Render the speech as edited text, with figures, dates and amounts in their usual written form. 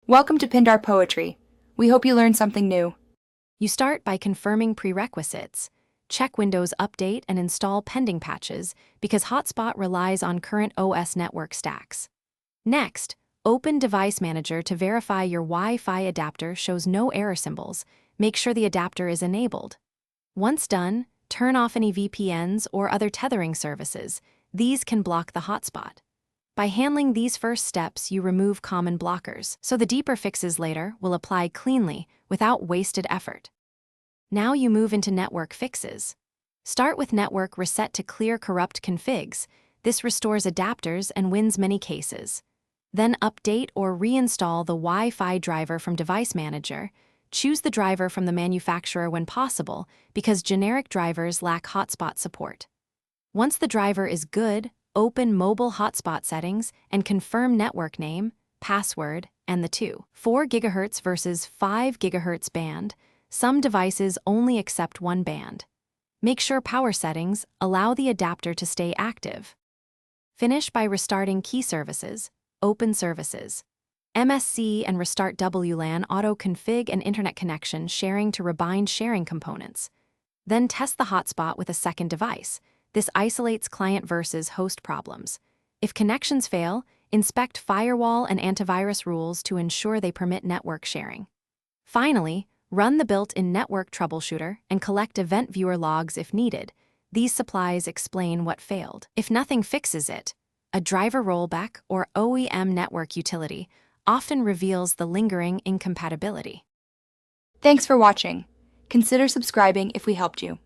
Welcome to Pindar Poetry. We hope you learned something new. You start by confirming prerequisites. Check Windows Update and install pending patches because Hotspot relies on current OS network stacks. Next, open Device Manager to verify your Wi-Fi adapter shows no error symbols. Make sure the adapter is enabled. Once done, turn off any VPNs or other tethering services. These can block the hotspot. By handling these first steps, you remove common blockers, so the deeper fixes later will apply cleanly without wasted effort. Now you move into network fixes. Start with network reset to clear corrupt configs. This restores adapters and wins many cases. Then update or reinstall the Wi-Fi driver from Device Manager. Choose the driver from the manufacturer when possible because generic drivers lack hotspot support. Once the driver is good, open mobile hotspot settings and confirm network name, password, and the 4 GHz versus 5 GHz band. Some devices only accept one band. Make sure power settings allow the adapter to stay active. Finish by restarting key services, open services. MSC and restart WLAN auto-config and internet connection sharing to rebind sharing components. Then test the hotspot with a second device. This isolates client versus host problems. If connections fail, inspect firewall and antivirus rules to ensure they permit network sharing. Finally, run the built-in network troubleshooter and collect event viewer logs if needed. These supplies explain what failed. If nothing fixes it, a driver rollback or OEM network utility often reveals the lingering incompatibility. Thanks for watching. Consider subscribing if we helped you.